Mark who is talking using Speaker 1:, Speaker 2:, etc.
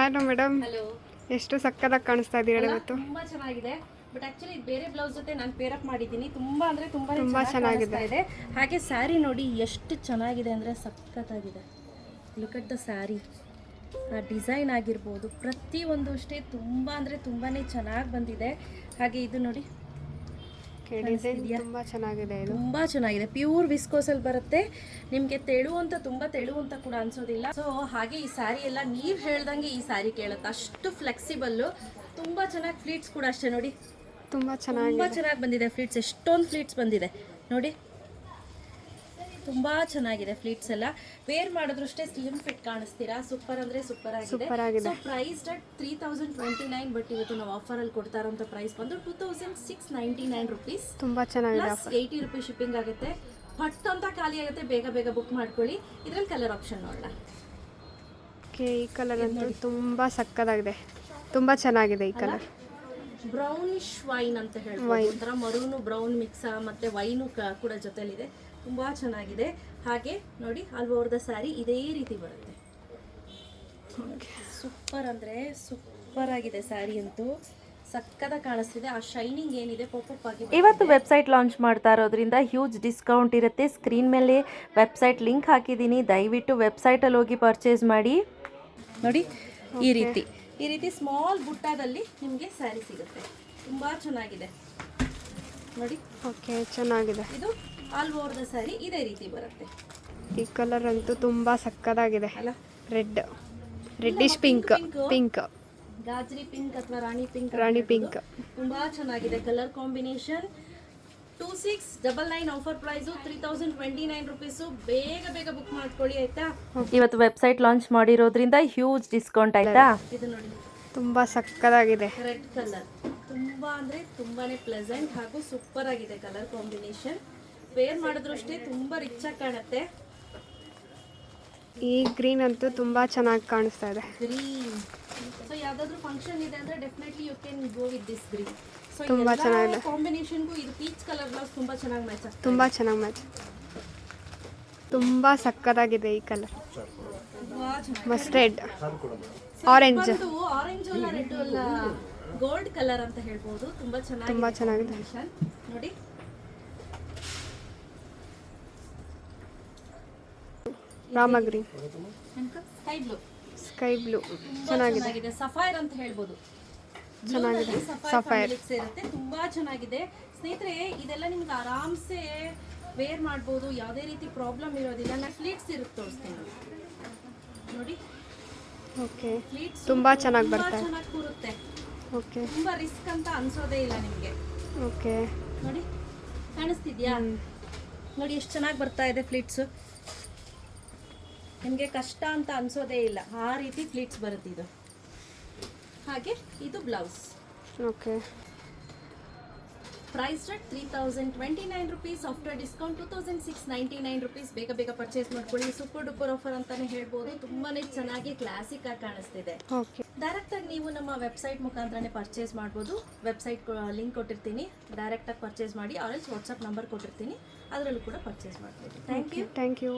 Speaker 1: Hello madam.
Speaker 2: Hello.
Speaker 1: ಎಷ್ಟು ಸಕ್ಕತ್ತಾಗಿ ಕಾಣಿಸ್ತಾ ಇದ್ದೀರಾ ಇವತ್ತು.
Speaker 2: ತುಂಬಾ ಚೆನ್ನಾಗಿದೆ. ಬಟ್ ಆಕ್ಚುಲಿ ಬೇರೆ ಬ್ಲೌಸ್ ಜೊತೆ ನಾನು ಪೇರ್ ಅಪ್ ಮಾಡಿದ್ದೀನಿ. ತುಂಬಾ ಚೆನ್ನಾಗಿದೆ. ಹಾಗೆ ಸ್ಯಾರಿ ನೋಡಿ ಎಷ್ಟು ಚೆನ್ನಾಗಿದೆ ಅಂದರೆ ಸಖತ್ತಾಗಿದೆ. Look at the sari. ಆ ಡಿಸೈನ್ ಆಗಿರ್ಬೋದು ಪ್ರತಿಯೊಂದು ಅಷ್ಟೇ ತುಂಬ ಅಂದರೆ ತುಂಬಾ ಚೆನ್ನಾಗಿ ಬಂದಿದೆ. ಹಾಗೆ ಇದು ನೋಡಿ
Speaker 1: ತುಂಬಾ ಚೆನ್ನಾಗಿದೆ.
Speaker 2: ತುಂಬಾ ಚೆನ್ನಾಗಿದೆ. ಪ್ಯೂರ್ ವಿಸ್ಕೋಸಲ್ಲಿ ಬರುತ್ತೆ. ನಿಮಗೆ ತುಂಬ ತೆಳು ಅಂತ ಕೂಡ ಅನ್ಸೋದಿಲ್ಲ. ಸೊ ಹಾಗೆ ಈ ಸ್ಯಾರಿ ಎಲ್ಲ ನೀವು ಹೇಳ್ದಂಗೆ ಈ ಸ್ಯಾರಿ ಕೇಳುತ್ತೆ, ಅಷ್ಟು ಫ್ಲೆಕ್ಸಿಬಲ್ಲು. ತುಂಬಾ ಚೆನ್ನಾಗಿ ಫ್ಲೀಟ್ಸ್ ಕೂಡ ಅಷ್ಟೇ ನೋಡಿ,
Speaker 1: ತುಂಬಾ
Speaker 2: ಚೆನ್ನಾಗಿ ಬಂದಿದೆ. ಫ್ಲೀಟ್ಸ್ ಎಷ್ಟೊಂದು ಫ್ಲೀಟ್ಸ್ ಬಂದಿದೆ ನೋಡಿ, ತುಂಬಾ ಚೆನ್ನಾಗಿದೆ. ಫ್ಲೀಟ್ಸ್ ಎಲ್ಲ ವೇರ್ ಮಾಡಿದ್ರು ಅಷ್ಟೇ ಸ್ಲಿಮ್ ಫಿಟ್ ಕಾಣಿಸ್ತೀರಾ. ಸೂಪರ್ ಅಂದರೆ ಸೂಪರ್ ಆಗಿದೆ. So price at 3029. ಬಟ್ ಇವತ್ತು ನಾವು ಆಫರಲ್ಲಿ ಕೊಡ್ತಾ ಇರೋಂಥ ಪ್ರೈಸ್ ಬಂದು 2699 ರುಪೀಸ್.
Speaker 1: ತುಂಬಾ ಚೆನ್ನಾಗಿದೆ.
Speaker 2: 80 ರುಪೀಸ್ ಶಿಪ್ಪಿಂಗ್ ಆಗುತ್ತೆ. ಪಟ್ ಅಂತ ಖಾಲಿ ಆಗುತ್ತೆ. ಬೇಗ ಬುಕ್ ಮಾಡ್ಕೊಳ್ಳಿ. ಇದರಲ್ಲಿ ಕಲರ್ ಆಪ್ಷನ್ ನೋಡೋಣ.
Speaker 1: ಈ ಕಲರ್ ಅಂತೂ ತುಂಬಾ ಸಕ್ಕತ್ತಾಗಿದೆ, ತುಂಬಾ ಚೆನ್ನಾಗಿದೆ. ಈ ಕಲರ್
Speaker 2: ಬ್ರೌನಿಶ್ ವೈನ್ ಅಂತ ಹೇಳ್ಬೋದು. ಒಂಥರ ಮರೂನು ಬ್ರೌನ್ ಮಿಕ್ಸ್ ಮತ್ತೆ ವೈನು ಕೂಡ ಜೊತೆಲಿದೆ. ತುಂಬಾ ಚೆನ್ನಾಗಿದೆ. ಹಾಗೆ ನೋಡಿ ಆಲ್ ಓವರ್ ದ ಸ್ಯಾರಿ ಇದೇ ರೀತಿ ಬರುತ್ತೆ. ಸೂಪರ್ ಅಂದರೆ ಸೂಪರ್ ಆಗಿದೆ. ಸ್ಯಾರಿ ಅಂತೂ ಸಕ್ಕತ್ತಾಗಿ ಕಾಣಿಸ್ತಿದೆ. ಆ ಶೈನಿಂಗ್ ಏನಿದೆ ಪಾಪಪ್ ಆಗಿ. ಇವತ್ತು ವೆಬ್ಸೈಟ್ ಲಾಂಚ್ ಮಾಡ್ತಾ ಇರೋದ್ರಿಂದ ಹ್ಯೂಜ್ ಡಿಸ್ಕೌಂಟ್ ಇರುತ್ತೆ. ಸ್ಕ್ರೀನ್ ಮೇಲೆ ವೆಬ್ಸೈಟ್ ಲಿಂಕ್ ಹಾಕಿದ್ದೀನಿ, ದಯವಿಟ್ಟು ವೆಬ್ಸೈಟಲ್ಲಿ ಹೋಗಿ ಪರ್ಚೇಸ್ ಮಾಡಿ. ನೋಡಿ ಈ ರೀತಿ ಸ್ಮಾಲ್ ಬುಟ್ಟಾದಲ್ಲಿ ನಿಮಗೆ ಸ್ಯಾರಿ ಸಿಗುತ್ತೆ. ತುಂಬಾ ಚೆನ್ನಾಗಿದೆ ನೋಡಿ.
Speaker 1: ಓಕೆ, ಚೆನ್ನಾಗಿದೆ.
Speaker 2: ಇದು ಆಲ್ ಓವರ್ ದ ಸ್ಯಾರಿ ಇದೇ ರೀತಿ ಬರುತ್ತೆ.
Speaker 1: ಈ ಕಲರ್ ಅಂತೂ ತುಂಬಾ ಸಕ್ಕತ್ತಾಗಿದೆ
Speaker 2: ಅಲ್ಲ.
Speaker 1: ರೆಡ್ಡಿಶ್ ಪಿಂಕ್
Speaker 2: ಗಾಜರಿ ಪಿಂಕ್ ಅಥವಾ ರಾಣಿ ಪಿಂಕ್ ತುಂಬಾ ಚೆನ್ನಾಗಿದೆ colour combination. 2699 offer price 3029 rupees. ಬೇಗ ಬುಕ್ ಮಾಡ್ಕೊಳ್ಳಿ ಆಯ್ತಾ. ಇವತ್ತು ವೆಬ್ಸೈಟ್ ಲಾಂಚ್ ಮಾಡಿರೋದ್ರಿಂದ ಹ್ಯೂಜ್ ಡಿಸ್ಕೌಂಟ್ ಆಯ್ತಾ. ಇದು ನೋಡಿ
Speaker 1: ತುಂಬಾ ಸಕ್ಕತ್ತಾಗಿದೆ.
Speaker 2: ರೆಡ್ ಕಲರ್ ತುಂಬಾ ಅಂದರೆ ತುಂಬಾನೇ ಪ್ಲೆಸೆಂಟ್ ಹಾಗೂ ಸೂಪರ್ ಆಗಿದೆ ಕಲರ್ ಕಾಂಬಿನೇಷನ್. ವೇರ್ ಮಾಡಿದ್ರು ಅಷ್ಟೇ ತುಂಬಾ ರಿಚ್ ಆಗಿ ಕಾಣುತ್ತೆ.
Speaker 1: ಈ ಗ್ರೀನ್ ಅಂತೂ ತುಂಬಾ ಚೆನ್ನಾಗಿ ಕಾಣಿಸ್ತಾ ಇದೆ.
Speaker 2: ಗ್ರೀನ್ ಸೊ ಯಾವ್ದಾದ್ರು ಫಂಕ್ಷನ್ ಇದೆ ಅಂದ್ರೆ definitely you can go with this green. So
Speaker 1: ತುಂಬಾ ಚೆನ್ನಾಗಿದೆ.
Speaker 2: ಕಾಂಬಿನೇಷನ್ಗೂ ಇದು ಪೀಚ್ ಕಲರ್ ಬ್ಲೌಸ್ ತುಂಬಾ ಚೆನ್ನಾಗಿ ಮ್ಯಾಚ್ ಆಗ್ತದೆ.
Speaker 1: ತುಂಬಾ ಚೆನ್ನಾಗಿ ಮ್ಯಾಚ್. ತುಂಬಾ ಸಕ್ಕತ್ತಾಗಿದೆ ಈ ಕಲರ್. ಮಸ್ಟರ್ಡ್ ಆರೆಂಜ್
Speaker 2: ಅಲ್ಲ ರೆಡ್ ಅಲ್ಲ, ಗೋಲ್ಡ್ ಕಲರ್ ಅಂತ ಹೇಳ್ಬೋದು. ತುಂಬಾ ಚೆನ್ನಾಗಿದೆ ನೋಡಿ.
Speaker 1: ರಾಮ ಗ್ರೀನ್,
Speaker 2: ಸ್ಕೈ ಬ್ಲೂ ಚೆನ್ನಾಗಿದೆ. ಸಫೈರ್ ಅಂತ ಹೇಳ್ಬೋದು.
Speaker 1: ಚೆನ್ನಾಗಿದೆ.
Speaker 2: ಸಫೈರ್ ಸೇರುತ್ತೆ. ತುಂಬಾ ಚೆನ್ನಾಗಿದೆ ಸ್ನೇಹಿತರೆ. ಇದೆಲ್ಲ ನಿಮ್ಗೆ ಆರಾಮ್ಸೆ ವೇರ್ ಮಾಡ್ಬೋದು, ಯಾವುದೇ ರೀತಿ ಪ್ರಾಬ್ಲಮ್ ಇರೋದಿಲ್ಲ. ನಾನು ಫ್ಲೀಟ್ಸ್ ಇರುತ್ತೆ ತೋರಿಸ್ತೀನಿ ನೋಡಿ.
Speaker 1: ಓಕೆ, ತುಂಬಾ ಚೆನ್ನಾಗಿ ಬರುತ್ತೆ.
Speaker 2: ಚೆನ್ನಾಗಿ ಕೂರುತ್ತೆ.
Speaker 1: ಓಕೆ,
Speaker 2: ತುಂಬಾ ರಿಸ್ಕ್ ಅಂತ ಅನ್ಸೋದೇ ಇಲ್ಲ ನಿಮಗೆ.
Speaker 1: ಓಕೆ
Speaker 2: ನೋಡಿ ಕಾಣಿಸ್ತಿದ್ಯಾ ನೋಡಿ ಎಷ್ಟು ಚೆನ್ನಾಗಿ ಬರ್ತಾ ಇದೆ ಫ್ಲೀಟ್ಸ್. ನಿಮಗೆ ಕಷ್ಟ ಅಂತ ಅನ್ಸೋದೇ ಇಲ್ಲ. ಆ ರೀತಿ ಫ್ಲೀಟ್ಸ್ ಬರುತ್ತೆ ಇದು. ಹಾಗೆ ಇದು blouse.
Speaker 1: Okay,
Speaker 2: price rate 3029 rupees. After discount 2699 rupees. ಬೇಗ ಪರ್ಚೇಸ್ ಮಾಡ್ಕೊಳ್ಳಿ. ಸೂಪರ್ ಡೂಪರ್ ಆಫರ್ ಅಂತಾನೆ ಹೇಳ್ಬೋದು. ತುಂಬಾನೇ ಚೆನ್ನಾಗಿ ಕ್ಲಾಸಿಕ್ ಆಗಿ ಕಾಣಿಸ್ತಿದೆ. ಡೈರೆಕ್ಟ್ ಆಗಿ ನೀವು ನಮ್ಮ ವೆಬ್ಸೈಟ್ ಮುಖಾಂತರನೇ ಪರ್ಚೇಸ್ ಮಾಡ್ಬೋದು. ವೆಬ್ಸೈಟ್ ಲಿಂಕ್ ಕೊಟ್ಟಿರ್ತೀನಿ, ಡೈರೆಕ್ಟ್ ಆಗಿ ಪರ್ಚೇಸ್ ಮಾಡಿ. ಆರೆಲ್ಸ್ ವಾಟ್ಸಪ್ ನಂಬರ್ ಕೊಟ್ಟಿರ್ತೀನಿ, ಅದರಲ್ಲೂ ಕೂಡ ಪರ್ಚೇಸ್ ಮಾಡ್ಬೋದು. Thank you.